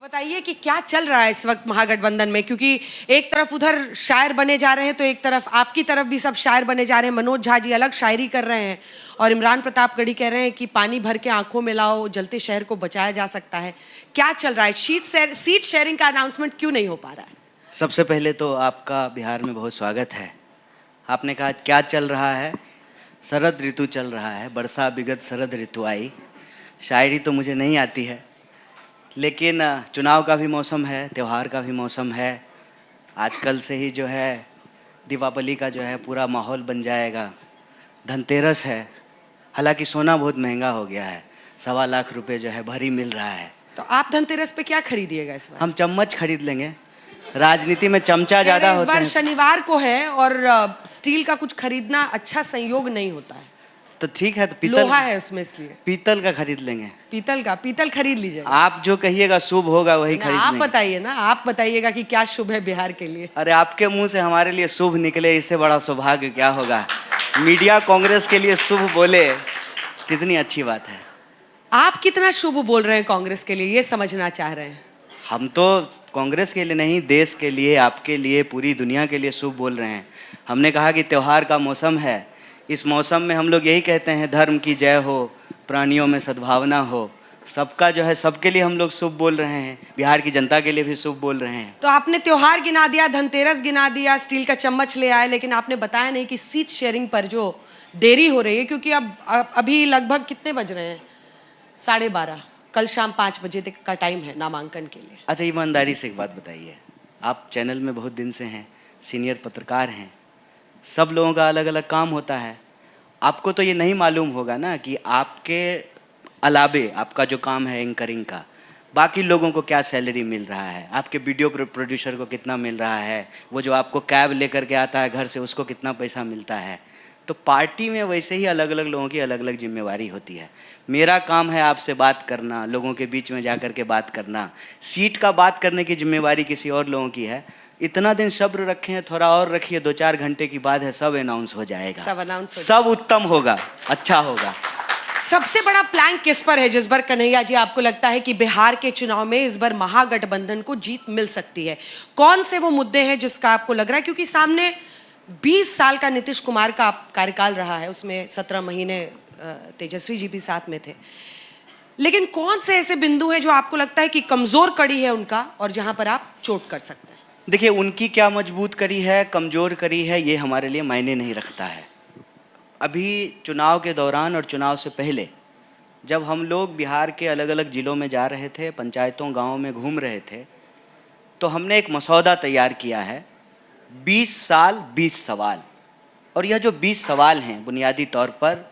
बताइए कि क्या चल रहा है इस वक्त महागठबंधन में, क्योंकि एक तरफ उधर शायर बने जा रहे हैं तो एक तरफ आपकी तरफ भी सब शायर बने जा रहे हैं। मनोज झा जी अलग शायरी कर रहे हैं और इमरान प्रतापगढ़ी कह रहे हैं कि पानी भर के आंखों में लाओ, जलते शहर को बचाया जा सकता है। क्या चल रहा है? सीट शेयरिंग का अनाउंसमेंट क्यों नहीं हो पा रहा है? सबसे पहले तो आपका बिहार में बहुत स्वागत है। आपने कहा क्या चल रहा है? शरद ऋतु चल रहा है, बरसा बिगत शरद ऋतु आई। शायरी तो मुझे नहीं आती है, लेकिन चुनाव का भी मौसम है, त्यौहार का भी मौसम है। आजकल से ही जो है दीपावली का जो है पूरा माहौल बन जाएगा। धनतेरस है, हालांकि सोना बहुत महंगा हो गया है, 1.25 लाख रुपए जो है भरी मिल रहा है। तो आप धनतेरस पे क्या खरीदिएगा इस बार? हम चम्मच खरीद लेंगे। राजनीति में चमचा ज़्यादा होता है। इस बार शनिवार को है और स्टील का कुछ खरीदना अच्छा संयोग नहीं होता है। तो ठीक है, तो पीतल लोहा है उसमें, इसलिए पीतल का खरीद लेंगे। पीतल खरीद लीजिए। आप जो कहिएगा शुभ होगा वही खरीद आप लेंगे। बताइए ना, आप बताइएगा कि क्या शुभ है बिहार के लिए। अरे आपके मुंह से हमारे लिए शुभ निकले, इससे बड़ा सौभाग्य क्या होगा। मीडिया कांग्रेस के लिए शुभ बोले, कितनी अच्छी बात है। आप कितना शुभ बोल रहे हैं कांग्रेस के लिए, ये समझना चाह रहे हैं। हम तो कांग्रेस के लिए नहीं, देश के लिए, आपके लिए, पूरी दुनिया के लिए शुभ बोल रहे हैं। हमने कहा कि त्यौहार का मौसम है। इस मौसम में हम लोग यही कहते हैं, धर्म की जय हो, प्राणियों में सद्भावना हो। सबका जो है, सबके लिए हम लोग शुभ बोल रहे हैं। बिहार की जनता के लिए भी शुभ बोल रहे हैं। तो आपने त्योहार गिना दिया, धनतेरस गिना दिया, स्टील का चम्मच ले आए, लेकिन आपने बताया नहीं कि सीट शेयरिंग पर जो देरी हो रही है, क्योंकि अब अभी लगभग कितने बज रहे हैं? 12:30। कल शाम 5 बजे तक का टाइम है नामांकन के लिए। अच्छा, ईमानदारी से एक बात बताइए, आप चैनल में बहुत दिन से हैं, सीनियर पत्रकार हैं, सब लोगों का अलग अलग काम होता है। आपको तो ये नहीं मालूम होगा ना कि आपके अलावे आपका जो काम है एंकरिंग का, बाकी लोगों को क्या सैलरी मिल रहा है, आपके वीडियो प्रोड्यूसर को कितना मिल रहा है, वो जो आपको कैब लेकर के आता है घर से उसको कितना पैसा मिलता है। तो पार्टी में वैसे ही अलग अलग लोगों की अलग अलग जिम्मेवारी होती है। मेरा काम है आपसे बात करना, लोगों के बीच में जा कर के बात करना। सीट का बात करने की जिम्मेवारी किसी और लोगों की है। इतना दिन सब्र रखे हैं, थोड़ा और रखिए, 2-4 घंटे की बाद है, सब अनाउंस हो जाएगा। सब उत्तम होगा, अच्छा होगा। सबसे बड़ा प्लान किस पर है जसबर कन्हैया जी? आपको लगता है कि बिहार के चुनाव में इस बार महागठबंधन को जीत मिल सकती है? कौन से वो मुद्दे हैं जिसका आपको लग रहा है, क्योंकि सामने 20 साल का नीतीश कुमार का कार्यकाल रहा है, उसमें 17 महीने तेजस्वी जी भी साथ में थे, लेकिन कौन से ऐसे बिंदु हैं जो आपको लगता है कि कमजोर कड़ी है उनका और जहां पर आप चोट कर सकते हैं? देखिए, उनकी क्या मजबूत कड़ी है, कमजोर कड़ी है, ये हमारे लिए मायने नहीं रखता है। अभी चुनाव के दौरान और चुनाव से पहले जब हम लोग बिहार के अलग अलग ज़िलों में जा रहे थे, पंचायतों गाँव में घूम रहे थे, तो हमने एक मसौदा तैयार किया है, 20 साल 20 सवाल। और यह जो 20 सवाल हैं बुनियादी तौर पर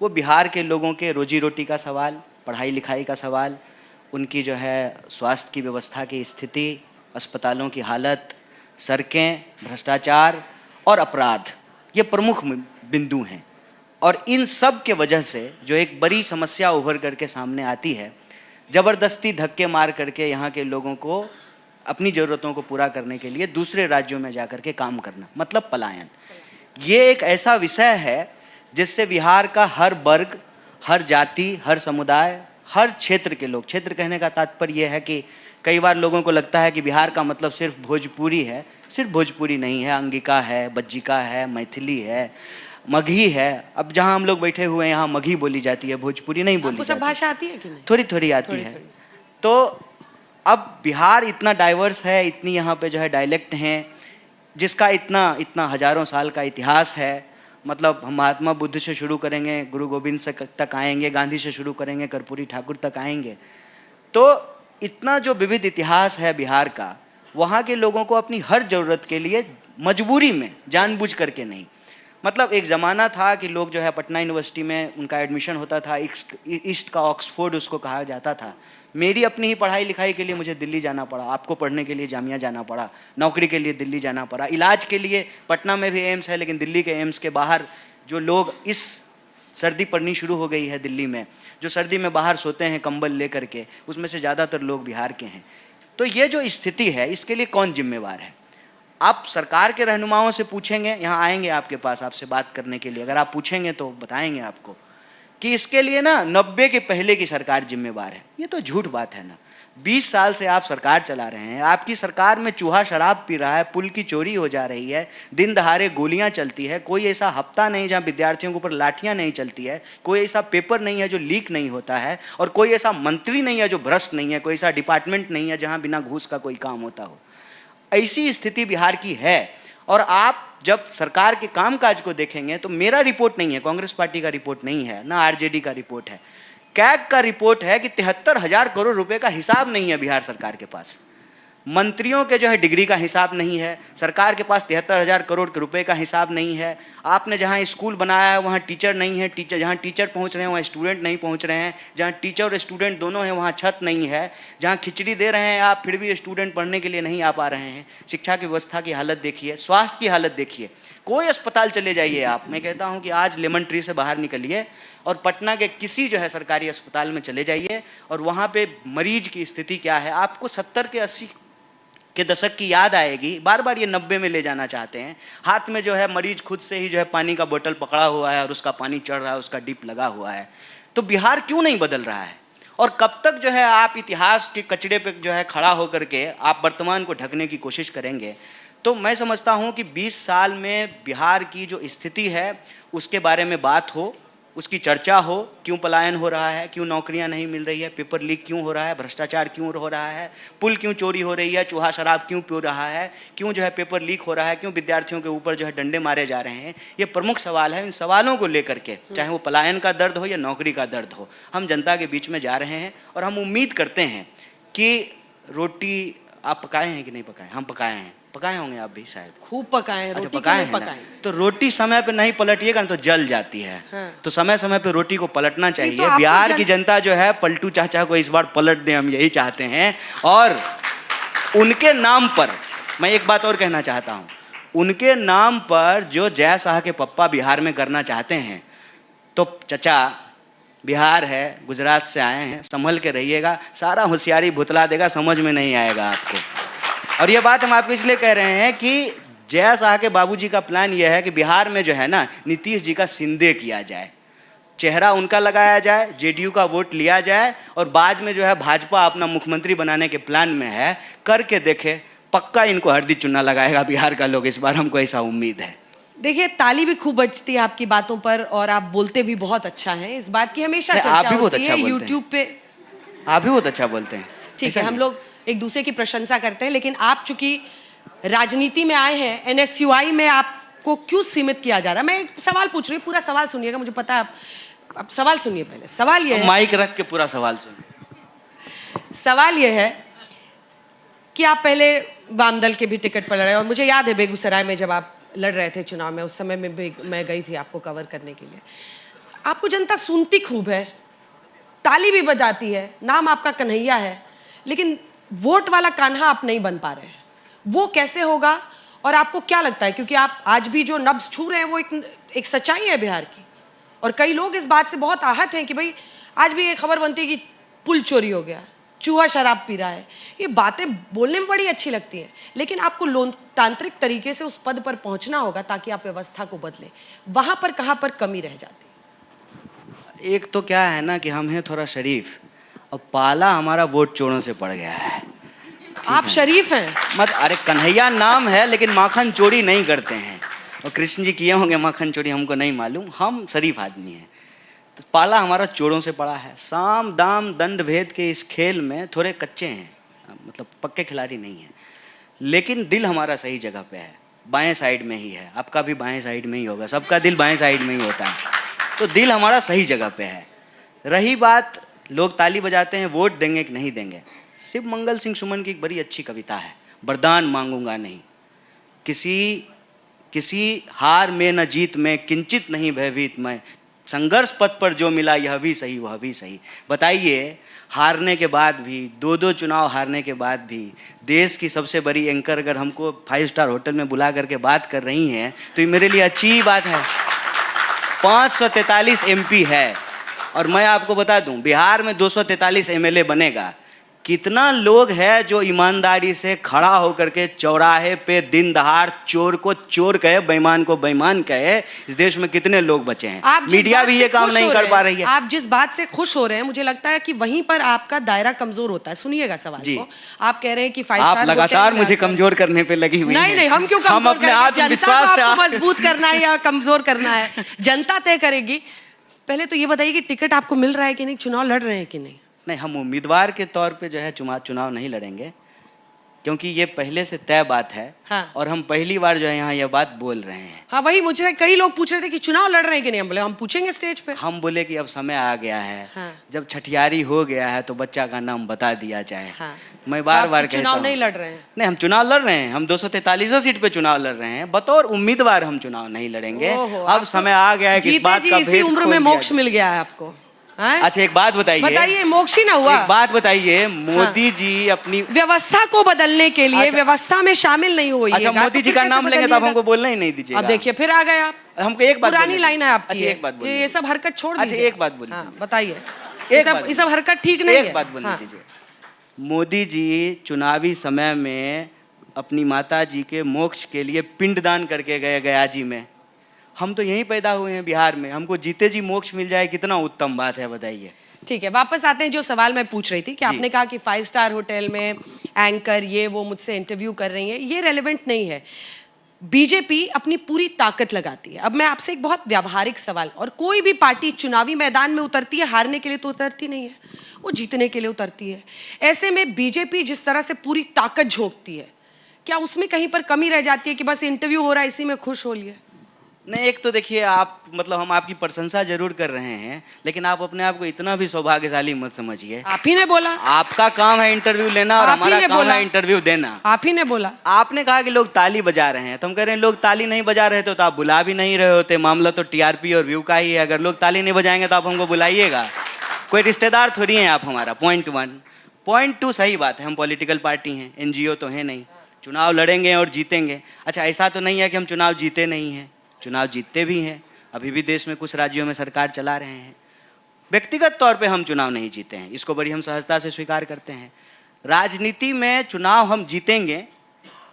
वो बिहार के लोगों के रोजी रोटी का सवाल, पढ़ाई लिखाई का सवाल, उनकी जो है स्वास्थ्य की व्यवस्था की स्थिति, अस्पतालों की हालत, सड़कें, भ्रष्टाचार और अपराध, ये प्रमुख बिंदु हैं। और इन सब के वजह से जो एक बड़ी समस्या उभर करके सामने आती है, ज़बरदस्ती धक्के मार करके यहाँ के लोगों को अपनी ज़रूरतों को पूरा करने के लिए दूसरे राज्यों में जा कर के काम करना, मतलब पलायन। ये एक ऐसा विषय है जिससे बिहार का हर वर्ग, हर जाति, हर समुदाय, हर क्षेत्र के लोग, क्षेत्र कहने का तात्पर्य यह है कि कई बार लोगों को लगता है कि बिहार का मतलब सिर्फ भोजपुरी है। सिर्फ भोजपुरी नहीं है, अंगिका है, बज्जिका है, मैथिली है, मगही है। अब जहाँ हम लोग बैठे हुए हैं यहाँ मगही बोली जाती है, भोजपुरी नहीं बोली जाती। सब भाषा आती है कि नहीं? थोड़ी थोड़ी आती है। तो अब बिहार इतना डाइवर्स है, इतनी यहाँ पे जो है डायलेक्ट हैं, जिसका इतना हजारों साल का इतिहास है। मतलब हम महात्मा बुद्ध से शुरू करेंगे, गुरु गोविंद से तक आएंगे, गांधी से शुरू करेंगे, कर्पूरी ठाकुर तक आएंगे। तो इतना जो विविध इतिहास है बिहार का, वहाँ के लोगों को अपनी हर ज़रूरत के लिए मजबूरी में, जानबूझ करके नहीं, मतलब एक ज़माना था कि लोग जो है पटना यूनिवर्सिटी में उनका एडमिशन होता था, ईस्ट का ऑक्सफोर्ड उसको कहा जाता था। मेरी अपनी ही पढ़ाई लिखाई के लिए मुझे दिल्ली जाना पड़ा, आपको पढ़ने के लिए जामिया जाना पड़ा, नौकरी के लिए दिल्ली जाना पड़ा, इलाज के लिए पटना में भी एम्स है, लेकिन दिल्ली के एम्स के बाहर जो लोग, इस सर्दी पड़नी शुरू हो गई है दिल्ली में, जो सर्दी में बाहर सोते हैं कंबल लेकर के, उसमें से ज़्यादातर लोग बिहार के हैं। तो ये जो स्थिति है, इसके लिए कौन जिम्मेवार है? आप सरकार के रहनुमाओं से पूछेंगे, यहाँ आएंगे आपके पास आपसे बात करने के लिए, अगर आप पूछेंगे तो बताएंगे आपको कि इसके लिए ना 90 के पहले की सरकार जिम्मेवार है। ये तो झूठ बात है ना। 20 साल से आप सरकार चला रहे हैं, आपकी सरकार में चूहा शराब पी रहा है, पुल की चोरी हो जा रही है, दिन दहाड़े गोलियां चलती है, कोई ऐसा हफ्ता नहीं जहां विद्यार्थियों के ऊपर लाठियां नहीं चलती है, कोई ऐसा पेपर नहीं है जो लीक नहीं होता है, और कोई ऐसा मंत्री नहीं है जो भ्रष्ट नहीं है, कोई ऐसा डिपार्टमेंट नहीं है जहां बिना घूस का कोई काम होता हो। ऐसी स्थिति बिहार की है। और आप जब सरकार के कामकाज को देखेंगे तो मेरा रिपोर्ट नहीं है, कांग्रेस पार्टी का रिपोर्ट नहीं है, ना आरजेडी का रिपोर्ट है, कैग का रिपोर्ट है कि 73,000 करोड़ रुपए का हिसाब नहीं है बिहार सरकार के पास। मंत्रियों के जो है डिग्री का हिसाब नहीं है, सरकार के पास 73,000 करोड़ के रुपए का हिसाब नहीं है। आपने जहां स्कूल बनाया है वहां टीचर नहीं है, जहां टीचर पहुंच रहे हैं वहां स्टूडेंट नहीं पहुंच रहे हैं, जहां टीचर और स्टूडेंट दोनों हैं वहां छत नहीं है, जहां खिचड़ी दे रहे हैं आप फिर भी स्टूडेंट पढ़ने के लिए नहीं आ पा रहे हैं। शिक्षा की व्यवस्था की हालत देखिए, स्वास्थ्य की हालत देखिए। कोई अस्पताल चले जाइए आप, मैं कहता हूं कि आज लेमन ट्री से बाहर निकलिए और पटना के किसी जो है सरकारी अस्पताल में चले जाइए और वहाँ पे मरीज की स्थिति क्या है, आपको 70 के 80 के दशक की याद आएगी। बार बार ये 90 में ले जाना चाहते हैं। हाथ में जो है मरीज खुद से ही जो है पानी का बोतल पकड़ा हुआ है और उसका पानी चढ़ रहा है, उसका डिप लगा हुआ है। तो बिहार क्यों नहीं बदल रहा है? और कब तक जो है आप इतिहास के कचड़े पे जो है खड़ा होकर के आप वर्तमान को ढकने की कोशिश करेंगे? तो मैं समझता हूं कि 20 साल में बिहार की जो स्थिति है उसके बारे में बात हो, उसकी चर्चा हो। क्यों पलायन हो रहा है, क्यों नौकरियां नहीं मिल रही है, पेपर लीक क्यों हो रहा है, भ्रष्टाचार क्यों हो रहा है, पुल क्यों चोरी हो रही है, चूहा शराब क्यों पी रहा है, क्यों जो है पेपर लीक हो रहा है, क्यों विद्यार्थियों के ऊपर जो है डंडे मारे जा रहे हैं। ये प्रमुख सवाल है। इन सवालों को लेकर के, चाहे वो पलायन का दर्द हो या नौकरी का दर्द हो, हम जनता के बीच में जा रहे हैं। और हम उम्मीद करते हैं कि रोटी आप पकाए हैं कि नहीं पकाए? हम पकाए हैं, पकाए होंगे आप भी शायद। खूब पकाए हैं। अच्छा, रोटी पकाए क्यों नहीं हैं ना? पकाए? तो रोटी समय पे नहीं पलटिएगा ना तो जल जाती है। हाँ। तो समय समय पे रोटी को पलटना चाहिए। तो आपको बिहार की जनता जो है पलटू चाचा को इस बार पलट दे, हम यही चाहते हैं। और उनके नाम पर मैं एक बात और कहना चाहता हूँ, उनके नाम पर जो जय शाह के पप्पा बिहार में करना चाहते हैं, तो चचा बिहार है, गुजरात से आए हैं, संभल के रहिएगा, सारा होशियारी भुतला देगा, समझ में नहीं आएगा आपको। और ये बात हम आपको इसलिए कह रहे हैं कि जय शाह के बाबूजी का प्लान यह है कि बिहार में जो है ना नीतीश जी का सिंदे किया जाए, चेहरा उनका लगाया जाए, जेडीयू का वोट लिया जाए और बाद में जो है भाजपा अपना मुख्यमंत्री बनाने के प्लान में है। करके देखे, पक्का इनको हरदी चुना लगाएगा बिहार का लोग इस बार, हमको ऐसा उम्मीद है। देखिए, ताली भी खूब बजती है आपकी बातों पर और आप बोलते भी बहुत अच्छा है। इस बात की हमेशा आप चर्चा भी बहुत होती अच्छा है बोलते हैं। यूट्यूब पे। आप भी बहुत अच्छा बोलते हैं। ठीक ऐसा है, हम नहीं? लोग एक दूसरे की प्रशंसा करते हैं, लेकिन आप चूंकि राजनीति में आए हैं, एनएसयूआई में आपको क्यों सीमित किया जा रहा है? मैं एक सवाल पूछ रही हूँ, पूरा सवाल सुनिएगा, मुझे पता है आप सवाल सुनिए। पहले सवाल ये है, माइक रख के पूरा सवाल सुनिए। सवाल ये है कि आप पहले वाम दल के भी टिकट पर लड़े और मुझे याद है बेगूसराय में जब आप लड़ रहे थे चुनाव में, उस समय में मैं गई थी आपको कवर करने के लिए। आपको जनता सुनती खूब है, ताली भी बजाती है, नाम आपका कन्हैया है, लेकिन वोट वाला कान्हा आप नहीं बन पा रहे हैं। वो कैसे होगा और आपको क्या लगता है? क्योंकि आप आज भी जो नब्ज छू रहे हैं वो एक सच्चाई है बिहार की, और कई लोग इस बात से बहुत आहत हैं कि भाई आज भी ये खबर बनती है कि पुल चोरी हो गया, चूहा शराब पी रहा है। ये बातें बोलने में बड़ी अच्छी लगती हैं, लेकिन आपको लोकतांत्रिक तरीके से उस पद पर पहुंचना होगा ताकि आप व्यवस्था को बदलें। वहां पर कहां पर कमी रह जाती? एक तो क्या है ना कि हम हैं थोड़ा शरीफ, और पाला हमारा वोट चोरों से पड़ गया है। आप शरीफ हैं मत, अरे कन्हैया नाम है लेकिन माखन चोरी नहीं करते हैं, और कृष्ण जी किए होंगे माखन चोरी, हमको नहीं मालूम, हम शरीफ आदमी हैं। तो पाला हमारा चोरों से पड़ा है। साम दाम दंड भेद के इस खेल में थोड़े कच्चे हैं, मतलब पक्के खिलाड़ी नहीं हैं, लेकिन दिल हमारा सही जगह पे है, बाएं साइड में ही है। आपका भी बाएं साइड में ही होगा, सबका दिल बाएं साइड में ही होता है। तो दिल हमारा सही जगह पे है। रही बात लोग ताली बजाते हैं वोट देंगे कि नहीं देंगे, शिव मंगल सिंह सुमन की एक बड़ी अच्छी कविता है, वरदान मांगूंगा नहीं, किसी हार में न जीत में, किंचित नहीं भयभीत मैं, संघर्ष पथ पर जो मिला यह भी सही वह भी सही। बताइए, हारने के बाद भी, 2-2 चुनाव हारने के बाद भी, देश की सबसे बड़ी एंकर अगर हमको 5 स्टार होटल में बुला करके बात कर रही हैं तो ये मेरे लिए अच्छी बात है। 543 MP है, और मैं आपको बता दूं बिहार में 243 MLA बनेगा। कितना लोग है जो ईमानदारी से खड़ा होकर के चौराहे पे दिन दहाड़ चोर को चोर कहे, बेईमान को बेईमान कहे। इस देश में कितने लोग बचे हैं। मीडिया भी ये काम नहीं कर पा रही है। आप जिस बात से खुश हो रहे हैं, मुझे लगता है कि वहीं पर आपका दायरा कमजोर होता है। सुनिएगा सवाल को। आप कह रहे हैं कि 5 स्टार आप लगातार मुझे कमजोर करने पे लगी हुई नहीं नहीं, हम क्यों कमजोर हम अपने आत्मविश्वास से मजबूत करना है या कमजोर करना है, जनता तय करेगी। पहले तो ये बताइए कि टिकट आपको मिल रहा है कि नहीं, चुनाव लड़ रहे हैं कि नहीं? नहीं, हम उम्मीदवार के तौर पे जो है चुनाव नहीं लड़ेंगे, क्योंकि ये पहले से तय बात है। हाँ। और हम पहली बार जो है यहाँ ये बात बोल रहे हैं। हाँ, वही मुझे कई लोग पूछ रहे थे कि चुनाव लड़ रहे हैं कि नहीं। हम बोले हम पूछेंगे स्टेज पे। हम बोले कि अब समय आ गया है। हाँ। जब छठियारी हो गया है तो बच्चा का नाम बता दिया जाए। हाँ। मैं बार बार कहता हूँ चुनाव नहीं लड़ रहे हैं। नहीं, हम चुनाव लड़ रहे हैं। हम 243 सीट पे चुनाव लड़ रहे हैं। बतौर उम्मीदवार हम चुनाव नहीं लड़ेंगे। अब समय आ गया है कि इस बात का इसी उम्र में मोक्ष मिल गया है आपको। अच्छा, एक बात बताइए, मोक्ष ही ना हुआ। एक बात बताइए, मोदी जी अपनी व्यवस्था को बदलने के लिए व्यवस्था में शामिल नहीं हुई। अच्छा, मोदी जी का नाम लेंगे तो आप हमको बोलना ही नहीं दीजिएगा। अब देखिए फिर आ गए आप। हमको एक बात पुरानी लाइन है आपकी। अच्छा, एक बात बोलिए। ये सब हरकत छोड़ दीजिए। अच्छा, एक बात बोलिए। बताइए, ये सब हरकत ठीक नहीं है। एक बात बोलने दीजिए। मोदी जी चुनावी समय में अपनी माता जी के मोक्ष के लिए पिंडदान करके गए गया जी में। हम तो यहीं पैदा हुए हैं बिहार में, हमको जीते जी मोक्ष मिल जाए, कितना उत्तम बात है, बताइए। ठीक है, वापस आते हैं जो सवाल मैं पूछ रही थी कि आपने कहा कि 5 स्टार होटल में एंकर ये वो मुझसे इंटरव्यू कर रही हैं, ये रेलेवेंट नहीं है। बीजेपी अपनी पूरी ताकत लगाती है। अब मैं आपसे एक बहुत व्यावहारिक सवाल, और कोई भी पार्टी चुनावी मैदान में उतरती है हारने के लिए तो उतरती नहीं है, वो जीतने के लिए उतरती है। ऐसे में बीजेपी जिस तरह से पूरी ताकत झोंकती है, क्या उसमें कहीं पर कमी रह जाती है कि बस इंटरव्यू हो रहा है इसी में खुश हो लिए? नहीं, एक तो देखिए, आप मतलब हम आपकी प्रशंसा जरूर कर रहे हैं, लेकिन आप अपने आप को इतना भी सौभाग्यशाली मत समझिए। आप ही ने बोला। आपका काम है इंटरव्यू लेना और हमारा काम है इंटरव्यू देना। आप ही ने बोला। आपने कहा कि लोग ताली बजा रहे हैं, तो हम कह रहे हैं लोग ताली नहीं बजा रहे तो आप बुला भी नहीं रहे होते। मामला तो टीआरपी और व्यू का ही है। अगर लोग ताली नहीं बजाएंगे तो आप हमको बुलाइएगा। कोई रिश्तेदार थोड़ी हैं आप हमारा। पॉइंट 1। पॉइंट 2, सही बात है, हम पॉलिटिकल पार्टी हैं, एनजीओ तो है नहीं। चुनाव लड़ेंगे और जीतेंगे। अच्छा, ऐसा तो नहीं है कि हम चुनाव जीते नहीं हैं, चुनाव जीतते भी हैं। अभी भी देश में कुछ राज्यों में सरकार चला रहे हैं। व्यक्तिगत तौर पे हम चुनाव नहीं जीते हैं, इसको बड़ी हम सहजता से स्वीकार करते हैं। राजनीति में चुनाव हम जीतेंगे,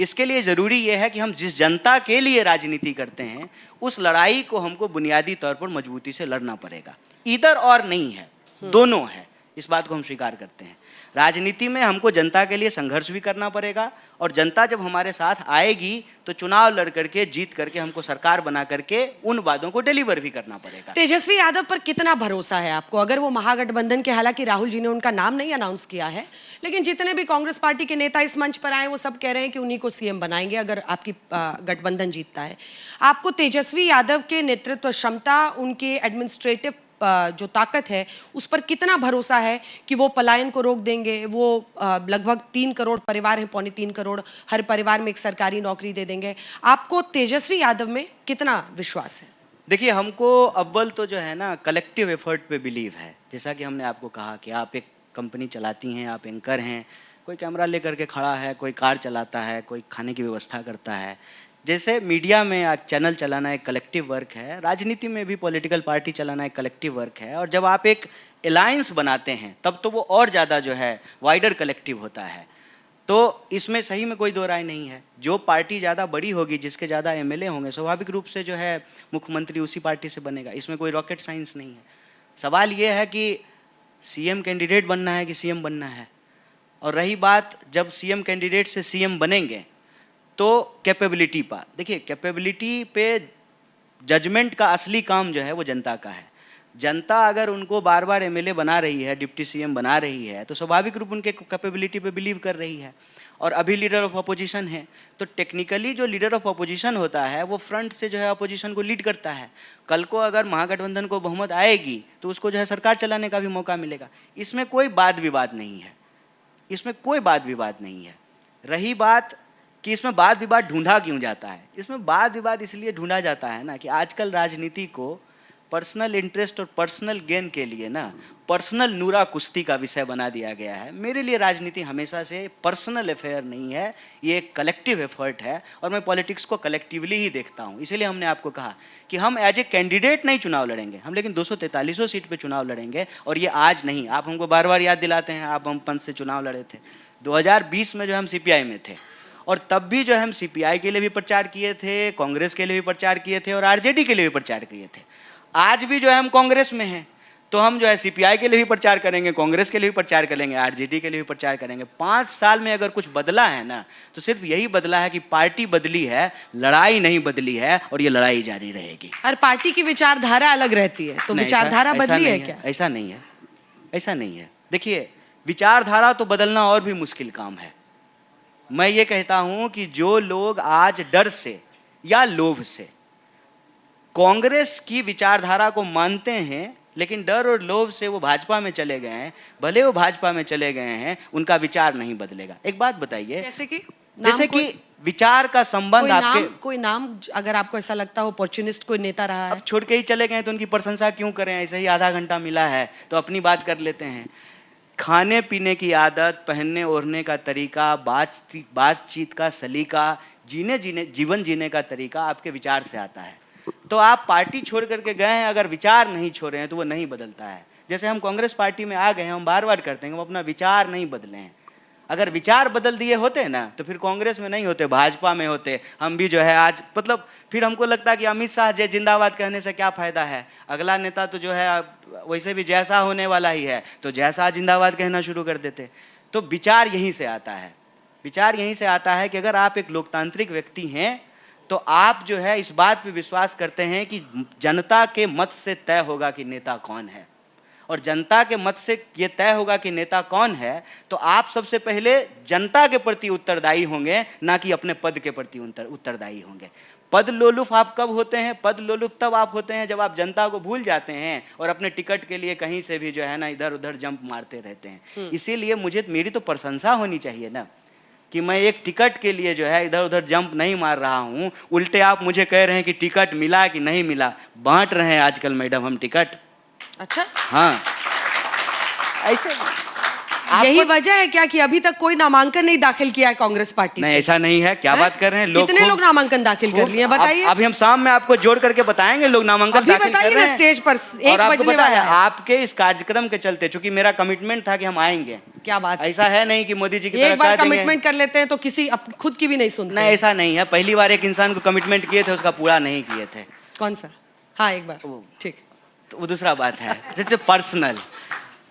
इसके लिए ज़रूरी ये है कि हम जिस जनता के लिए राजनीति करते हैं उस लड़ाई को हमको बुनियादी तौर पर मजबूती से लड़ना पड़ेगा। इधर और नहीं है, दोनों है, इस बात को हम स्वीकार करते हैं। राजनीति में हमको जनता के लिए संघर्ष भी करना पड़ेगा, और जनता जब हमारे साथ आएगी तो चुनाव लड़ करके जीत करके हमको सरकार बना करके उन वादों को डिलीवर भी करना पड़ेगा। तेजस्वी यादव पर कितना भरोसा है आपको? अगर वो महागठबंधन के, हालांकि राहुल जी ने उनका नाम नहीं अनाउंस किया है, लेकिन जितने भी कांग्रेस पार्टी के नेता इस मंच पर आए वो सब कह रहे हैं कि उन्हीं को सीएम बनाएंगे अगर आपकी गठबंधन जीतता है। आपको तेजस्वी यादव के नेतृत्व क्षमता, उनके एडमिनिस्ट्रेटिव जो ताकत है उस पर कितना भरोसा है कि वो पलायन को रोक देंगे? वो लगभग 3 करोड़ परिवार हैं, 2.25 करोड़, हर परिवार में एक सरकारी नौकरी दे देंगे। आपको तेजस्वी यादव में कितना विश्वास है? देखिए, हमको अव्वल तो जो है ना कलेक्टिव एफर्ट पे बिलीव है। जैसा कि हमने आपको कहा कि आप एक कंपनी चलाती हैं, आप एंकर हैं, कोई कैमरा लेकर के खड़ा है, कोई कार चलाता है, कोई खाने की व्यवस्था करता है। जैसे मीडिया में आज चैनल चलाना एक कलेक्टिव वर्क है, राजनीति में भी पॉलिटिकल पार्टी चलाना एक कलेक्टिव वर्क है। और जब आप एक अलायंस बनाते हैं तब तो वो और ज़्यादा जो है वाइडर कलेक्टिव होता है। तो इसमें सही में कोई दो राय नहीं है। जो पार्टी ज़्यादा बड़ी होगी, जिसके ज़्यादा एमएलए होंगे, स्वाभाविक रूप से जो है मुख्यमंत्री उसी पार्टी से बनेगा। इसमें कोई रॉकेट साइंस नहीं है। सवाल ये है कि सीएम कैंडिडेट बनना है कि सीएम बनना है। और रही बात, जब सीएम कैंडिडेट से सीएम बनेंगे तो कैपेबिलिटी पर, देखिए कैपेबिलिटी पे जजमेंट का असली काम जो है वो जनता का है। जनता अगर उनको बार बार एमएलए बना रही है, डिप्टी सीएम बना रही है, तो स्वाभाविक रूप उनके कैपेबिलिटी पे बिलीव कर रही है। और अभी लीडर ऑफ अपोजिशन है, तो टेक्निकली जो लीडर ऑफ अपोजिशन होता है वो फ्रंट से जो है अपोजिशन को लीड करता है। कल को अगर महागठबंधन को बहुमत आएगी तो उसको जो है सरकार चलाने का भी मौका मिलेगा। इसमें कोई वाद विवाद नहीं है, इसमें कोई वाद विवाद नहीं है। रही बात कि इसमें वाद विवाद ढूंढा क्यों जाता है, इसमें वाद विवाद इसलिए ढूंढा जाता है ना कि आजकल राजनीति को पर्सनल इंटरेस्ट और पर्सनल गेन के लिए ना पर्सनल नूरा कुश्ती का विषय बना दिया गया है। मेरे लिए राजनीति हमेशा से पर्सनल अफेयर नहीं है, ये एक कलेक्टिव एफर्ट है और मैं पॉलिटिक्स को कलेक्टिवली ही देखता हूँ। इसीलिए हमने आपको कहा कि हम एज ए कैंडिडेट नहीं चुनाव लड़ेंगे, हम लेकिन 243 सीट पे चुनाव लड़ेंगे। और ये आज नहीं, आप हमको बार बार याद दिलाते हैं, आप हम पंच से चुनाव लड़े थे 2020 में जो हम CPI में थे, और तब भी जो हम CPI के लिए भी प्रचार किए थे, कांग्रेस के लिए भी प्रचार किए थे और RJD के लिए भी प्रचार किए थे। आज भी जो है हम कांग्रेस में हैं तो हम जो है CPI के लिए भी प्रचार करेंगे, कांग्रेस के लिए भी प्रचार करेंगे, RJD के लिए भी प्रचार करेंगे। 5 साल में अगर कुछ बदला है ना तो सिर्फ यही बदला है कि पार्टी बदली है, लड़ाई नहीं बदली है और ये लड़ाई जारी रहेगी। हर पार्टी की विचारधारा अलग रहती है, तो विचारधारा बदली है क्या? ऐसा नहीं है, ऐसा नहीं है। देखिए, विचारधारा तो बदलना और भी मुश्किल काम है। मैं ये कहता हूं कि जो लोग आज डर से या लोभ से कांग्रेस की विचारधारा को मानते हैं लेकिन डर और लोभ से वो भाजपा में चले गए हैं, भले वो भाजपा में चले गए हैं, उनका विचार नहीं बदलेगा। एक बात बताइए, जैसे कि विचार का संबंध आपके कोई नाम अगर आपको ऐसा लगता हो अपॉर्चुनिस्ट कोई नेता रहा है, अब छोड़ के ही चले गए तो उनकी प्रशंसा क्यों करें? ऐसे ही आधा घंटा मिला है तो अपनी बात कर लेते हैं। खाने पीने की आदत, पहनने ओढ़ने का तरीका, बातचीत का सलीका, जीवन जीने का तरीका आपके विचार से आता है। तो आप पार्टी छोड़ करके गए हैं, अगर विचार नहीं छोड़े हैं तो वो नहीं बदलता है। जैसे हम कांग्रेस पार्टी में आ गए हैं, हम बार बार करते हैं, हम अपना विचार नहीं बदले हैं। अगर विचार बदल दिए होते ना तो फिर कांग्रेस में नहीं होते, भाजपा में होते। हम भी जो है आज मतलब फिर हमको लगता है कि अमित शाह जय जिंदाबाद कहने से क्या फ़ायदा है, अगला नेता तो जो है वैसे भी जैसा होने वाला ही है, तो जैसा जिंदाबाद कहना शुरू कर देते। तो विचार यहीं से आता है, विचार यहीं से आता है कि अगर आप एक लोकतांत्रिक व्यक्ति हैं तो आप जो है इस बात पे विश्वास करते हैं कि जनता के मत से तय होगा कि नेता कौन है, और जनता के मत से ये तय होगा कि नेता कौन है तो आप सबसे पहले जनता के प्रति उत्तरदायी होंगे, ना कि अपने पद के प्रति उत्तरदायी होंगे। पद लोलुप आप कब होते हैं? पद लोलुप तब आप होते हैं जब आप जनता को भूल जाते हैं और अपने टिकट के लिए कहीं से भी जो है ना इधर उधर जंप मारते रहते हैं। इसीलिए मेरी तो प्रशंसा होनी चाहिए ना कि मैं एक टिकट के लिए जो है इधर उधर जंप नहीं मार रहा हूँ। उल्टे आप मुझे कह रहे हैं कि टिकट मिला कि नहीं मिला। बांट रहे हैं आजकल मैडम हम टिकट। अच्छा, हाँ, ऐसे यही वजह है क्या कि अभी तक कोई नामांकन नहीं दाखिल किया है कांग्रेस पार्टी नहीं से? ऐसा नहीं है, क्या बात कर रहे हैं? कितने लोग नामांकन दाखिल कर लिए बताइए? अभी हम शाम में आपको जोड़ करके बताएंगे लोग नामांकन दाखिल कर रहे हैं स्टेज पर 1 बजने वाला है। आपके इस कार्यक्रम के चलते, चूंकि मेरा कमिटमेंट था कि हम आएंगे। क्या बात, ऐसा है नहीं कि मोदी जी की तरह एक बार कमिटमेंट कर लेते हैं तो किसी खुद की भी नहीं सुनते। नहीं, ऐसा नहीं है। पहली बार एक इंसान को कमिटमेंट किए थे, उसका पूरा नहीं किए थे। कौन सा? हाँ, एक बार, ठीक। तो वो दूसरा बात है, जैसे पर्सनल।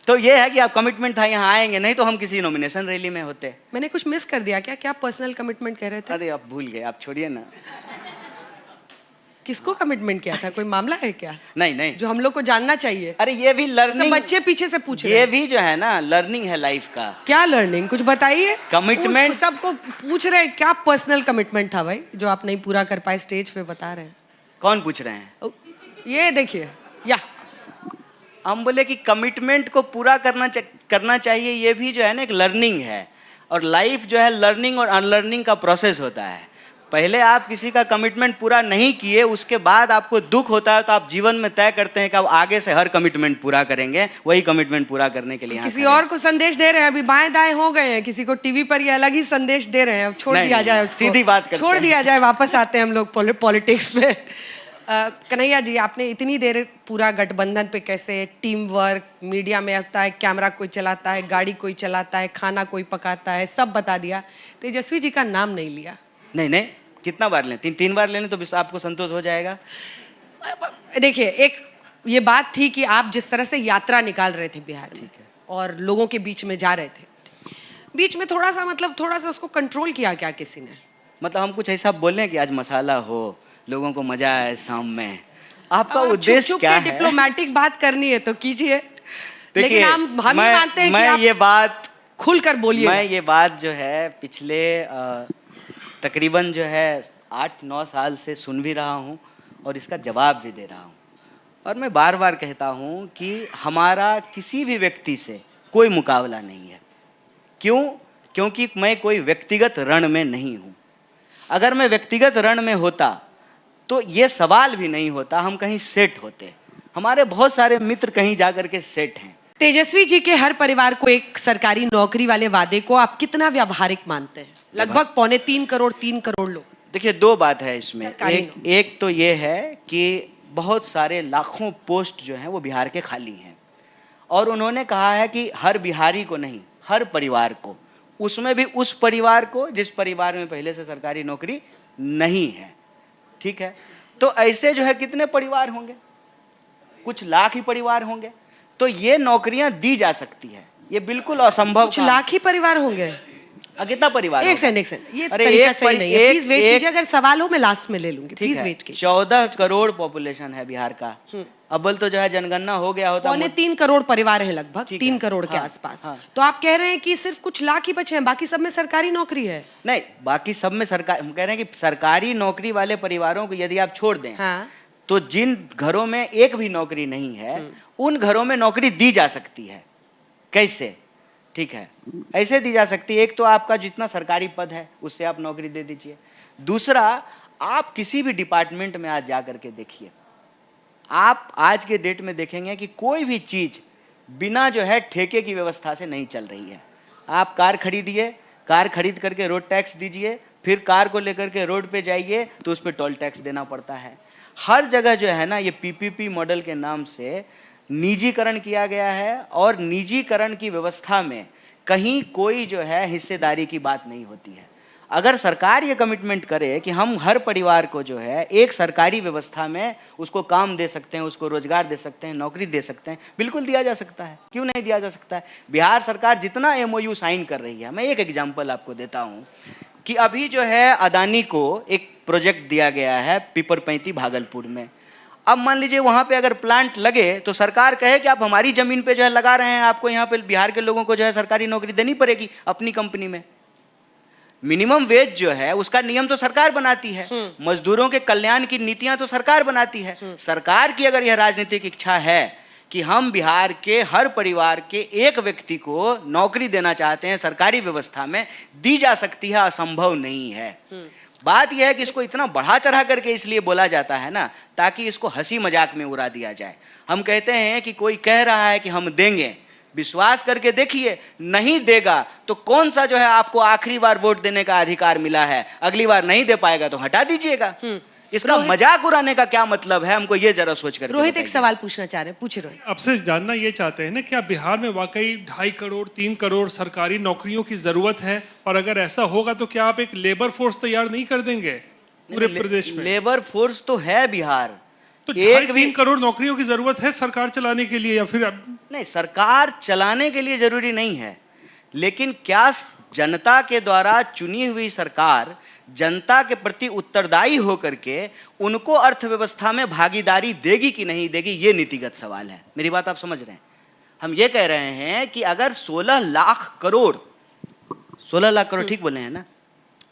तो ये है कि आप कमिटमेंट था यहाँ आएंगे, नहीं तो हम किसी नॉमिनेशन रैली में होते। मैंने कुछ मिस कर दिया क्या? क्या पर्सनल कमिटमेंट कह रहे थे? अरे आप भूल गए, आप छोड़िए ना। किसको कमिटमेंट किया था? कोई मामला है क्या? नहीं नहीं, जो हम लोग को जानना चाहिए। अरे ये भी लर्निंग, बच्चे पीछे से पूछ रहे ये हैं। भी जो है ना लर्निंग है लाइफ का। क्या लर्निंग? कुछ बताइए। कमिटमेंट सबको पूछ रहे हैं, क्या पर्सनल कमिटमेंट था भाई जो आप नहीं पूरा कर पाए? स्टेज पे बता रहे हैं। कौन पूछ रहे हैं? ये देखिए, या हम बोले कि कमिटमेंट को पूरा करना चाहिए। ये भी जो है ना एक लर्निंग है, और लाइफ जो है लर्निंग और अनलर्निंग का प्रोसेस होता है। पहले आप किसी का कमिटमेंट पूरा नहीं किए, उसके बाद आपको दुख होता है, तो आप जीवन में तय करते हैं कि आप आगे से हर कमिटमेंट पूरा करेंगे। वही कमिटमेंट पूरा करने के लिए किसी और को संदेश दे रहे हैं, अभी बाएं दाएं हो गए हैं, किसी को टीवी पर ये अलग ही संदेश दे रहे हैं। छोड़ दिया जाए उसको, सीधी बात करते छोड़ दिया जाए। वापस आते हैं हम लोग पॉलिटिक्स में। कन्हैया जी, आपने इतनी देर पूरा गठबंधन पे कैसे टीम वर्क, मीडिया में आता है, कैमरा कोई चलाता है, गाड़ी कोई चलाता है, खाना कोई पकाता है, सब बता दिया। तेजस्वी जी का नाम नहीं लिया। नहीं, कितना बार लें? 3 बार लेने तो आपको संतोष हो जाएगा। देखिए, एक ये बात थी कि आप जिस तरह से यात्रा निकाल रहे थे बिहार में और लोगों के बीच में जा रहे थे, बीच में थोड़ा सा उसको कंट्रोल किया क्या किसी ने? मतलब हम कुछ ऐसा बोलें कि आज मसाला हो, लोगों को मजा आए शाम में। आपका उद्देश्य क्या है? डिप्लोमेटिक बात करनी है तो कीजिए, लेकिन हम ये मानते हैं कि आप ये बात खुलकर बोलिए। मैं ये बात जो है पिछले तकरीबन जो है 8-9 साल से सुन भी रहा हूँ और इसका जवाब भी दे रहा हूँ, और मैं बार बार कहता हूँ कि हमारा किसी भी व्यक्ति से कोई मुकाबला नहीं है। क्यों? क्योंकि मैं कोई व्यक्तिगत रण में नहीं हूँ। अगर मैं व्यक्तिगत रण में होता तो ये सवाल भी नहीं होता, हम कहीं सेट होते। हमारे बहुत सारे मित्र कहीं जा करके सेट हैं। तेजस्वी जी के हर परिवार को एक सरकारी नौकरी वाले वादे को आप कितना व्यावहारिक मानते हैं? लगभग 3.25 करोड़ लोग। देखिए, दो बात है इसमें। सरकारी एक तो ये है कि बहुत सारे लाखों पोस्ट जो हैं वो बिहार के खाली हैं, और उन्होंने कहा है कि हर बिहारी को नहीं, हर परिवार को, उसमें भी उस परिवार को जिस परिवार में पहले से सरकारी नौकरी नहीं है। ठीक है, तो ऐसे जो है कितने परिवार होंगे? कुछ लाख ही परिवार होंगे। तो ये नौकरियां दी जा सकती है, ये बिल्कुल असंभव कुछ लाख ही परिवार होंगे। कितना परिवार? एक सेकंड, ये अरे तरीका सही नहीं है। प्लीज वेट कीजिए, अगर सवाल हो मैं लास्ट में ले लूंगी। प्लीज वेट कीजिए। 14 करोड़ पॉपुलेशन है बिहार का। अव्वल तो जो है जनगणना हो गया होता। 3.25 करोड़ परिवार है, लगभग 3 करोड़ के हाँ, आसपास। हाँ। तो आप कह रहे हैं कि सिर्फ कुछ लाख ही बचे हैं, बाकी सब में सरकारी नौकरी है? नहीं, बाकी सब में सरकार, हम कह रहे हैं कि सरकारी नौकरी वाले परिवारों को यदि आप छोड़ दें, हाँ। तो जिन घरों में एक भी नौकरी नहीं है उन घरों में नौकरी दी जा सकती है। कैसे? ठीक है, ऐसे दी जा सकती है। एक तो आपका जितना सरकारी पद है उससे आप नौकरी दे दीजिए। दूसरा, आप किसी भी डिपार्टमेंट में आज जा करके देखिए, आप आज के डेट में देखेंगे कि कोई भी चीज बिना जो है ठेके की व्यवस्था से नहीं चल रही है। आप कार खरीदिए, कार खरीद करके रोड टैक्स दीजिए, फिर कार को लेकर के रोड पे जाइए तो उस पर टोल टैक्स देना पड़ता है। हर जगह जो है ना, ये पीपीपी मॉडल के नाम से निजीकरण किया गया है, और निजीकरण की व्यवस्था में कहीं कोई जो है हिस्सेदारी की बात नहीं होती है। अगर सरकार ये कमिटमेंट करे कि हम हर परिवार को जो है एक सरकारी व्यवस्था में उसको काम दे सकते हैं, उसको रोजगार दे सकते हैं, नौकरी दे सकते हैं, बिल्कुल दिया जा सकता है। क्यों नहीं दिया जा सकता है? बिहार सरकार जितना एमओयू साइन कर रही है, मैं एक एग्जाम्पल आपको देता हूँ कि अभी जो है अदानी को एक प्रोजेक्ट दिया गया है पीपरपैंती भागलपुर में। अब मान लीजिए वहाँ पे अगर प्लांट लगे तो सरकार कहे कि आप हमारी ज़मीन पे जो है लगा रहे हैं, आपको यहाँ पे बिहार के लोगों को जो है सरकारी नौकरी देनी पड़ेगी अपनी कंपनी में। मिनिमम वेज जो है उसका नियम तो सरकार बनाती है, मजदूरों के कल्याण की नीतियां तो सरकार बनाती है। सरकार की अगर यह राजनीतिक इच्छा है कि हम बिहार के हर परिवार के एक व्यक्ति को नौकरी देना चाहते हैं सरकारी व्यवस्था में, दी जा सकती है, असंभव नहीं है। बात यह है कि इसको इतना बढ़ा चढ़ा करके इसलिए बोला जाता है ना, ताकि इसको हंसी मजाक में उड़ा दिया जाए। हम कहते हैं कि कोई कह रहा है कि हम देंगे, विश्वास करके देखिए, नहीं देगा तो कौन सा जो है आपको आखिरी बार वोट देने का अधिकार मिला है, अगली बार नहीं दे पाएगा तो हटा दीजिएगा। इसका मजाक उड़ाने का क्या मतलब है, हमको ये जरा सोच कर। रोहित एक सवाल पूछना चाह रहे हैं, पूछिए रोहित। आपसे जानना ये चाहते हैं ना, क्या बिहार में वाकई 2.5 करोड़ 3 करोड़ सरकारी नौकरियों की जरूरत है? और अगर ऐसा होगा तो क्या आप एक लेबर फोर्स तैयार नहीं कर देंगे पूरे प्रदेश में? लेबर फोर्स तो है बिहार, तो 2.5-3 करोड़ नौकरियों की जरूरत है सरकार चलाने के लिए, या फिर नहीं, सरकार चलाने के लिए जरूरी नहीं है, लेकिन क्या जनता के द्वारा चुनी हुई सरकार जनता के प्रति उत्तरदायी होकर के उनको अर्थव्यवस्था में भागीदारी देगी कि नहीं देगी, ये नीतिगत सवाल है। मेरी बात आप समझ रहे हैं? हम ये कह रहे हैं कि अगर 16 लाख करोड़ ठीक बोले हैं ना?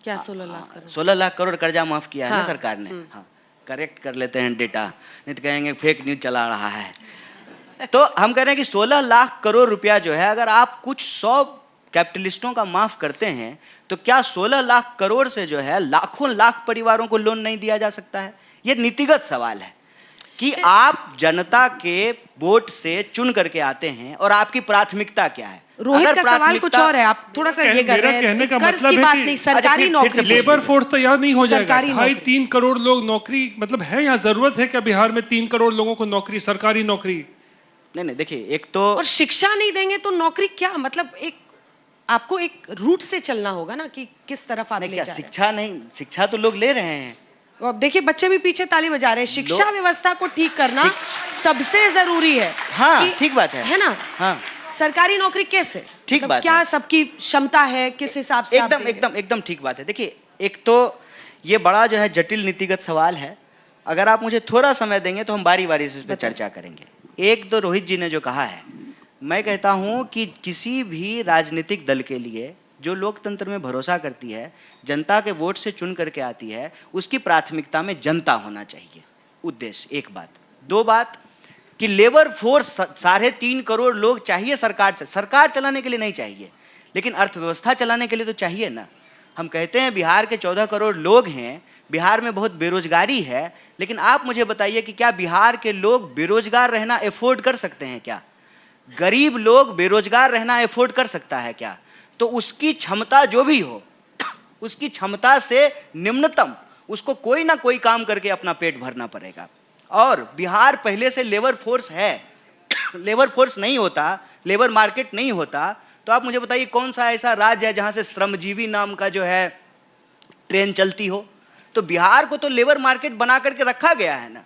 क्या 16 लाख करोड़? 16 लाख करोड़ कर्जा माफ किया है हाँ, ना सरकार ने। हाँ, करेक्ट कर लेते हैं डेटा, नहीं तो कहेंगे फेक न्यूज चला रहा है। तो हम कह रहे हैं कि 16 लाख करोड़ रुपया जो है अगर आप कुछ 100 कैपिटलिस्टों का माफ करते हैं तो क्या 16 लाख करोड़ से जो है लाखों लाख परिवारों को लोन नहीं दिया जा सकता है? ये नीतिगत सवाल है कि आप जनता के वोट से चुन करके आते हैं और आपकी प्राथमिकता क्या है। रोहित का सवाल कुछ और है, आप थोड़ा सा ये कर रहे हैं। कहने का कर्ज मतलब की है बात कि नहीं, सरकारी नौकरी, लेबर फोर्स तैयार नहीं हो जाएगा। सरकारी 2.5-3 करोड़ लोग नौकरी, मतलब है यहाँ जरूरत है क्या बिहार में 3 करोड़ लोगों को नौकरी, सरकारी नौकरी? नहीं, देखिए, एक तो और शिक्षा नहीं देंगे तो नौकरी क्या, मतलब एक आपको एक रूट से चलना होगा ना कि किस तरफ आप ले जा रहे हैं। शिक्षा नहीं, शिक्षा तो लोग ले रहे हैं। अब देखिए बच्चे भी पीछे ताली बजा रहे हैं। शिक्षा व्यवस्था को ठीक करना सबसे जरूरी है। हाँ, ठीक बात है ना? हाँ, सरकारी नौकरी कैसे, ठीक बात क्या है। सबकी क्षमता है, किस हिसाब से एकदम ठीक बात है। देखिए, एक तो ये बड़ा जो है जटिल नीतिगत सवाल है। अगर आप मुझे थोड़ा समय देंगे तो हम बारी बारी से इस पर चर्चा करेंगे। एक तो रोहित जी ने जो कहा है, मैं कहता हूं कि किसी भी राजनीतिक दल के लिए जो लोकतंत्र में भरोसा करती है, जनता के वोट से चुन करके आती है, उसकी प्राथमिकता में जनता होना चाहिए, उद्देश्य। एक बात। दो बात कि लेबर फोर्स 3.5 करोड़ लोग चाहिए सरकार चलाने के लिए नहीं चाहिए, लेकिन अर्थव्यवस्था चलाने के लिए तो चाहिए ना। हम कहते हैं बिहार के 14 करोड़ लोग हैं, बिहार में बहुत बेरोजगारी है, लेकिन आप मुझे बताइए कि क्या बिहार के लोग बेरोजगार रहना एफोर्ड कर सकते हैं क्या? गरीब लोग बेरोजगार रहना एफोर्ड कर सकता है क्या? तो उसकी क्षमता जो भी हो, उसकी क्षमता से निम्नतम उसको कोई ना कोई काम करके अपना पेट भरना पड़ेगा। और बिहार पहले से लेबर फोर्स है। लेबर फोर्स नहीं होता, लेबर मार्केट नहीं होता, तो आप मुझे बताइए कौन सा ऐसा राज्य है जहां से श्रमजीवी नाम का जो है ट्रेन चलती हो? तो बिहार को तो लेबर मार्केट बना करके रखा गया है ना।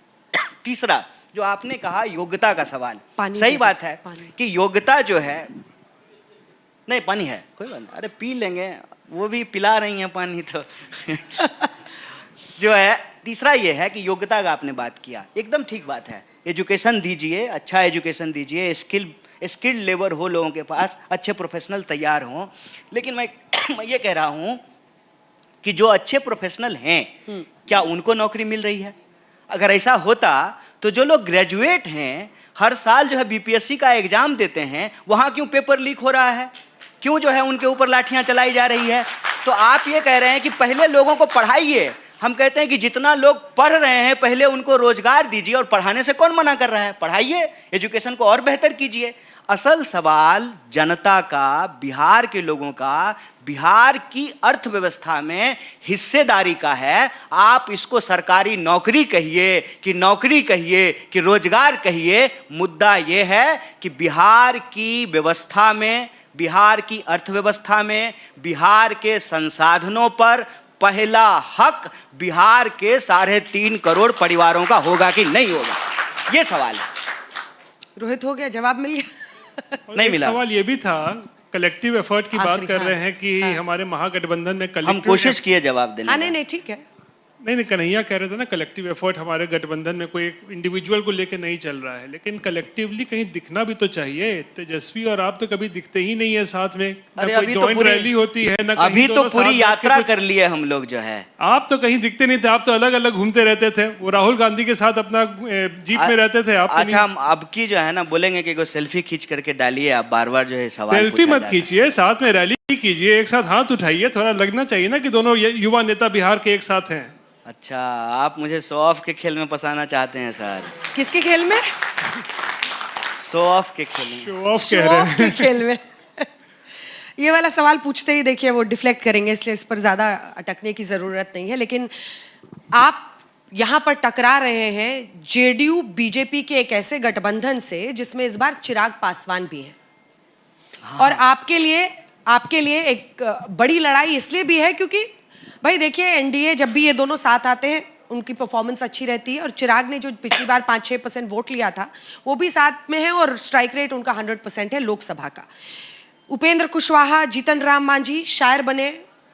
तीसरा जो आपने कहा योग्यता का सवाल, सही बात है कि योग्यता जो है, नहीं पानी है कोई बात नहीं, अरे पी लेंगे, वो भी पिला रही हैं पानी तो जो है तीसरा ये है कि योग्यता का आपने बात किया, एकदम ठीक बात है। एजुकेशन दीजिए, अच्छा एजुकेशन दीजिए, स्किल्ड लेबर हो लोगों के पास, अच्छे प्रोफेशनल तैयार हों। लेकिन मैं ये कह रहा हूँ कि जो अच्छे प्रोफेशनल हैं क्या उनको नौकरी मिल रही है? अगर ऐसा होता तो जो लोग ग्रेजुएट हैं, हर साल जो है बीपीएससी का एग्जाम देते हैं, वहाँ क्यों पेपर लीक हो रहा है? क्यों जो है उनके ऊपर लाठियाँ चलाई जा रही है? तो आप ये कह रहे हैं कि पहले लोगों को पढ़ाइए। हम कहते हैं कि जितना लोग पढ़ रहे हैं पहले उनको रोजगार दीजिए, और पढ़ाने से कौन मना कर रहा है? पढ़ाइए, एजुकेशन को और बेहतर कीजिए। असल सवाल जनता का, बिहार के लोगों का, बिहार की अर्थव्यवस्था में हिस्सेदारी का है। आप इसको सरकारी नौकरी कहिए कि नौकरी कहिए कि रोजगार कहिए, मुद्दा यह है कि बिहार की व्यवस्था में, बिहार की अर्थव्यवस्था में, बिहार के संसाधनों पर पहला हक बिहार के 3.5 करोड़ परिवारों का होगा कि नहीं होगा, ये सवाल है। रोहित हो गया, जवाब मिल गया? नहीं मिला। सवाल ये भी था, कलेक्टिव एफर्ट की बात कर रहे हैं कि हमारे महागठबंधन में हम कोशिश किए जवाब देने नहीं नहीं ठीक है। नहीं, कन्हैया कह रहे थे ना कलेक्टिव एफर्ट हमारे गठबंधन में कोई एक इंडिविजुअल को लेके नहीं चल रहा है, लेकिन कलेक्टिवली कहीं दिखना भी तो चाहिए। तेजस्वी और आप तो कभी दिखते ही नहीं है साथ में, ना कोई जॉइंट रैली होती है, ना कहीं अभी तो पूरी यात्रा कर लिए हम लोग जो है। आप तो कहीं दिखते नहीं थे, आप तो अलग अलग घूमते रहते थे। वो राहुल गांधी के साथ अपना जीप में रहते थे आप। अच्छा, हम अब की जो है ना बोलेंगे कि कोई सेल्फी खींच करके डालिए, आप बार बार जो है सवाल सेल्फी मत खींचिए, साथ में रैली कीजिए, एक साथ हाथ उठाइए, थोड़ा लगना चाहिए ना कि दोनों युवा नेता बिहार के एक साथ हैं। अच्छा, आप मुझे शो ऑफ के खेल में फंसाना चाहते हैं सर? किसके खेल में? शो ऑफ के खेल में। शो ऑफ कह रहे हैं। खेल में ये वाला सवाल पूछते ही देखिए वो डिफ्लेक्ट करेंगे, इसलिए इस पर ज्यादा अटकने की जरूरत नहीं है। लेकिन आप यहाँ पर टकरा रहे हैं जेडीयू बीजेपी के एक ऐसे गठबंधन से जिसमें इस बार चिराग पासवान भी है। और आपके लिए एक बड़ी लड़ाई इसलिए भी है क्योंकि भाई देखिए, एनडीए जब भी ये दोनों साथ आते हैं उनकी परफॉर्मेंस अच्छी रहती है, और चिराग ने जो पिछली बार 5-6% वोट लिया था वो भी साथ में है, और स्ट्राइक रेट उनका 100% है लोकसभा का। उपेंद्र कुशवाहा, जीतन राम मांझी शायर बने,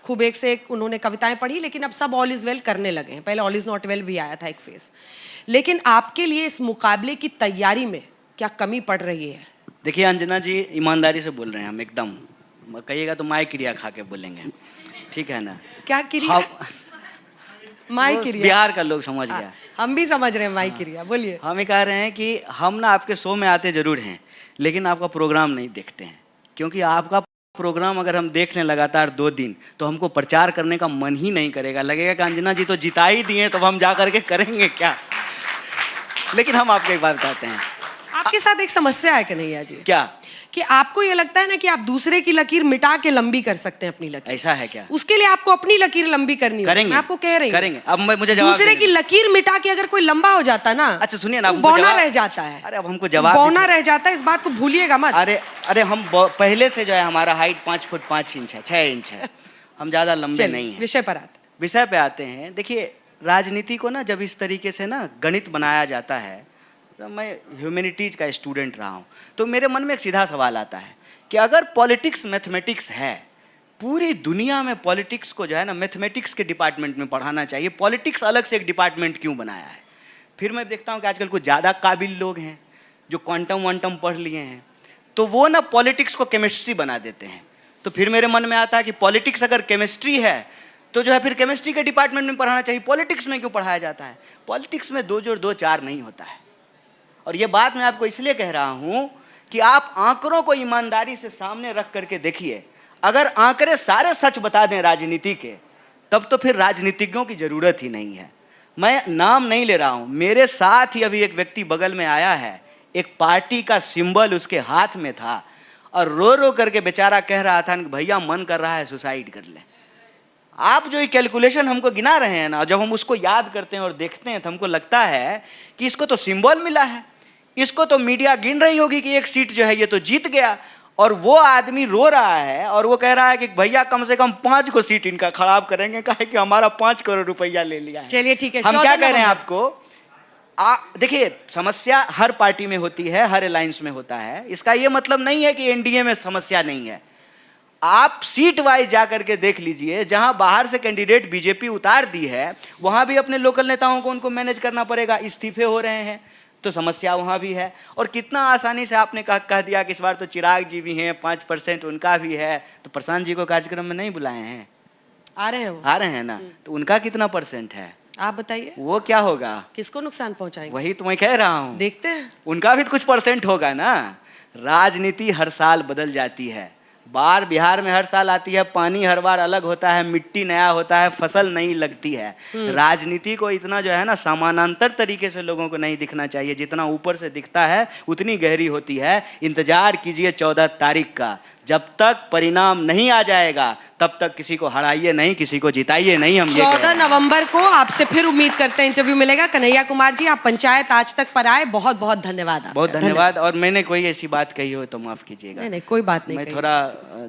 खूब एक से एक उन्होंने कविताएं पढ़ी, लेकिन अब सब ऑल इज वेल करने लगे हैं। पहले ऑल इज नॉट वेल भी आया था एक फेज। लेकिन आपके लिए इस मुकाबले की तैयारी में क्या कमी पड़ रही है? देखिए अंजना जी, ईमानदारी से बोल रहे हैं हम, एकदम कहिएगा तो माय क्रिया खा के बोलेंगे, ठीक है ना? क्या क्रिया? माई क्रिया बिहार का लोग समझ गया। हम भी समझ रहे हैं माई क्रिया। बोलिए। हम ये कह रहे हैं कि हम ना आपके शो में आते जरूर हैं, लेकिन आपका प्रोग्राम नहीं देखते हैं, क्योंकि आपका प्रोग्राम अगर हम देख लें लगातार 2 दिन तो हमको प्रचार करने का मन ही नहीं करेगा। लगेगा कि अंजना जी तो जिता ही दिए, तो हम जा करके करेंगे क्या? लेकिन हम आपको एक बात बताते हैं, आपके साथ एक समस्या है कन्हैया जी। क्या? कि आपको ये लगता है ना कि आप दूसरे की लकीर मिटा के लंबी कर सकते हैं अपनी लकीर। ऐसा है क्या? उसके लिए आपको अपनी लकीर लंबी करनी होगी। करेंगे, मैं आपको कह रही हूँ करेंगे। अब मुझे जवाब दूसरे की लकीर मिटा के अगर कोई लंबा हो जाता ना, अच्छा सुनिए ना, बौना रह जाता है। अरे अब हमको जवाब बौना रह जाता है, इस बात को भूलिएगा मत। अरे हम पहले से जो है हमारा हाइट 5 फुट 5 इंच है, 6 इंच है, हम ज्यादा लंबे नहीं है। विषय पे आते हैं। देखिए, राजनीति को ना जब इस तरीके से ना गणित बनाया जाता है, तो मैं ह्यूमैनिटीज का स्टूडेंट रहा हूँ, तो मेरे मन में एक सीधा सवाल आता है कि अगर पॉलिटिक्स मैथमेटिक्स है, पूरी दुनिया में पॉलिटिक्स को जो है ना मैथमेटिक्स के डिपार्टमेंट में पढ़ाना चाहिए, पॉलिटिक्स अलग से एक डिपार्टमेंट क्यों बनाया है? फिर मैं देखता हूँ कि आजकल कुछ ज़्यादा काबिल लोग हैं जो क्वांटम वांटम पढ़ लिए हैं, तो वो ना पॉलिटिक्स को केमिस्ट्री बना देते हैं। तो फिर मेरे मन में आता है कि पॉलिटिक्स अगर केमिस्ट्री है तो जो है फिर केमिस्ट्री के डिपार्टमेंट में पढ़ाना चाहिए, पॉलिटिक्स में क्यों पढ़ाया जाता है? पॉलिटिक्स में 2 जोड़ 2 4 नहीं होता है। और ये बात मैं आपको इसलिए कह रहा हूँ कि आप आंकड़ों को ईमानदारी से सामने रख करके देखिए। अगर आंकड़े सारे सच बता दें राजनीति के, तब तो फिर राजनीतिज्ञों की जरूरत ही नहीं है। मैं नाम नहीं ले रहा हूं, मेरे साथ ही अभी एक व्यक्ति बगल में आया है, एक पार्टी का सिंबल उसके हाथ में था और रो रो करके बेचारा कह रहा था कि भैया मन कर रहा है सुसाइड कर ले। आप जो ये कैलकुलेशन हमको गिना रहे हैं ना, जब हम उसको याद करते हैं और देखते हैं तो हमको लगता है कि इसको तो सिंबल मिला है, इसको तो मीडिया गिन रही होगी कि एक सीट जो है ये तो जीत गया, और वो आदमी रो रहा है और वो कह रहा है कि भैया कम से कम 5 को सीट इनका खराब करेंगे, काहे कि हमारा 5 करोड़ रुपया ले लिया है। चलिए ठीक है, हम क्या कह रहे हैं आपको, देखिए समस्या हर पार्टी में होती है, हर अलायंस में होता है, इसका ये मतलब नहीं है कि एनडीए में समस्या नहीं है। आप सीट वाइज जा करके देख लीजिए, जहां बाहर से कैंडिडेट बीजेपी उतार दी है वहां भी अपने लोकल नेताओं को उनको मैनेज करना पड़ेगा, इस्तीफे हो रहे हैं तो समस्या वहां भी है। और कितना आसानी से आपने कह दिया कि इस बार तो चिराग जी भी हैं, 5% उनका भी है, तो प्रशांत जी को कार्यक्रम में नहीं बुलाए हैं, आ रहे हैं वो, आ रहे हैं ना, तो उनका कितना % है आप बताइए, वो क्या होगा, किसको नुकसान पहुंचाएंगे? वही तो मैं कह रहा हूँ, देखते हैं, उनका भी कुछ % होगा ना। राजनीति हर साल बदल जाती है, बाढ़ बिहार में हर साल आती है, पानी हर बार अलग होता है, मिट्टी नया होता है, फसल नहीं लगती है। राजनीति को इतना जो है ना समानांतर तरीके से लोगों को नहीं दिखना चाहिए, जितना ऊपर से दिखता है उतनी गहरी होती है। इंतजार कीजिए 14 तारीख का, जब तक परिणाम नहीं आ जाएगा तब तक किसी को हराइए नहीं, किसी को जिताइए नहीं। हम 14 नवंबर को आपसे फिर उम्मीद करते हैं इंटरव्यू मिलेगा। कन्हैया कुमार जी, आप पंचायत आज तक पर आए, बहुत बहुत धन्यवाद आपका। बहुत धन्यवाद। और मैंने कोई ऐसी बात कही हो तो माफ कीजिएगा। नहीं, कोई बात नहीं, मैं थोड़ा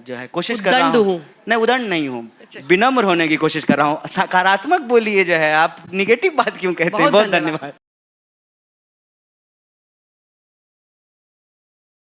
जो है कोशिश कर रहा हूँ, नहीं उदंड नहीं हूँ, विनम्र होने की कोशिश कर रहा हूँ। सकारात्मक बोलिए, जो है आप निगेटिव बात क्यों कहते हैं। बहुत धन्यवाद।